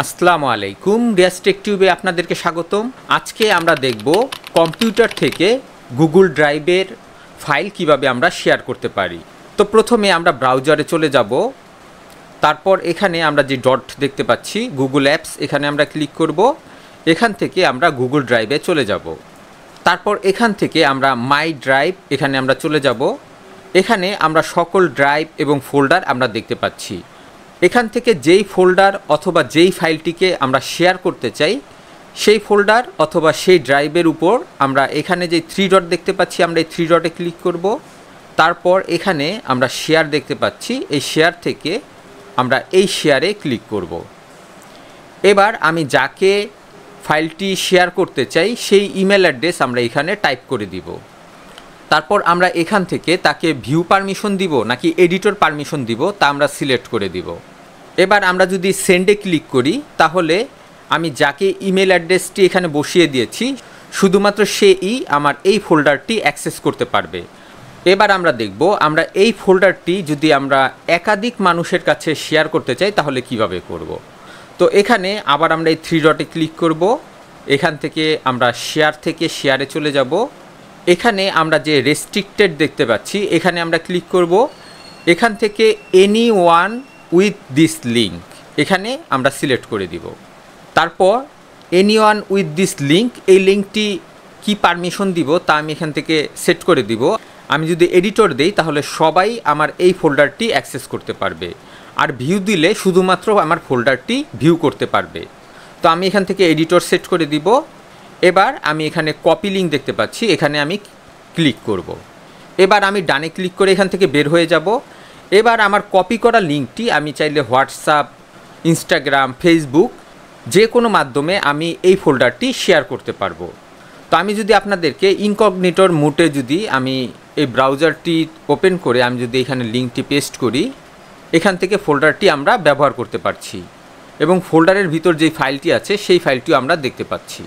আসসালামু আলাইকুম, রিয়াজ টেক টিউবে আপনাদেরকে স্বাগতম। আজকে আমরা দেখব কম্পিউটার থেকে গুগল ড্রাইভের ফাইল কিভাবে আমরা শেয়ার করতে পারি। তো প্রথমে আমরা ব্রাউজারে চলে যাব। তারপর এখানে আমরা যে ডট দেখতে পাচ্ছি গুগল অ্যাপস, এখানে আমরা ক্লিক করব। এখান থেকে আমরা গুগল ড্রাইভে চলে যাব। তারপর এখান থেকে আমরা মাই ড্রাইভ এখানে আমরা চলে যাব। এখানে আমরা সকল ড্রাইভ এবং ফোল্ডার আমরা দেখতে পাচ্ছি। এখান থেকে যেই ফোল্ডার অথবা যেই ফাইলটিকে আমরা শেয়ার করতে চাই সেই ফোল্ডার অথবা সেই ড্রাইভের উপর আমরা এখানে যে থ্রি ডট দেখতে পাচ্ছি আমরা এই থ্রি ডটে ক্লিক করব। তারপর এখানে আমরা শেয়ার দেখতে পাচ্ছি, এই শেয়ার থেকে আমরা এই শেয়ারে ক্লিক করব। এবার আমি যাকে ফাইলটি শেয়ার করতে চাই সেই ইমেল অ্যাড্রেস আমরা এখানে টাইপ করে দিব। তারপর আমরা এখান থেকে তাকে ভিউ পারমিশন দিব নাকি এডিটর পারমিশন দিব তা আমরা সিলেক্ট করে দিব। এবার আমরা যদি সেন্ডে ক্লিক করি তাহলে আমি যাকে ইমেল অ্যাড্রেসটি এখানে বসিয়ে দিয়েছি শুধুমাত্র সেই আমার এই ফোল্ডারটি অ্যাক্সেস করতে পারবে। এবার আমরা দেখব আমরা এই ফোল্ডারটি যদি আমরা একাধিক মানুষের কাছে শেয়ার করতে চাই তাহলে কিভাবে করব। তো এখানে আবার আমরা এই থ্রি ডটে ক্লিক করব। এখান থেকে আমরা শেয়ার থেকে শেয়ারে চলে যাব। এখানে আমরা যে রেস্ট্রিক্টেড দেখতে পাচ্ছি এখানে আমরা ক্লিক করব। এখান থেকে any one with this link এখানে আমরা সিলেক্ট করে দিব। তারপর any one with this link, এই লিঙ্কটি কি পারমিশন দিব তা আমি এখান থেকে সেট করে দিব। আমি যদি এডিটর দেই তাহলে সবাই আমার এই ফোল্ডারটি অ্যাক্সেস করতে পারবে, আর ভিউ দিলে শুধুমাত্র আমার ফোল্ডারটি ভিউ করতে পারবে। তো আমি এখান থেকে এডিটর সেট করে দিব। এবার আমি এখানে কপি লিঙ্ক দেখতে পাচ্ছি, এখানে আমি ক্লিক করব। এবার আমি ডানে ক্লিক করে এখান থেকে বের হয়ে যাব। এবার আমার কপি করা লিঙ্কটি আমি চাইলে হোয়াটসঅ্যাপ, ইনস্টাগ্রাম, ফেসবুক যে কোনো মাধ্যমে আমি এই ফোল্ডারটি শেয়ার করতে পারবো। তো আমি যদি আপনাদেরকে ইনকগনিটর মোডে যদি আমি এই ব্রাউজারটি ওপেন করে আমি যদি এখানে লিঙ্কটি পেস্ট করি, এখান থেকে ফোল্ডারটি আমরা ব্যবহার করতে পারছি এবং ফোল্ডারের ভিতর যে ফাইলটি আছে সেই ফাইলটিও আমরা দেখতে পাচ্ছি।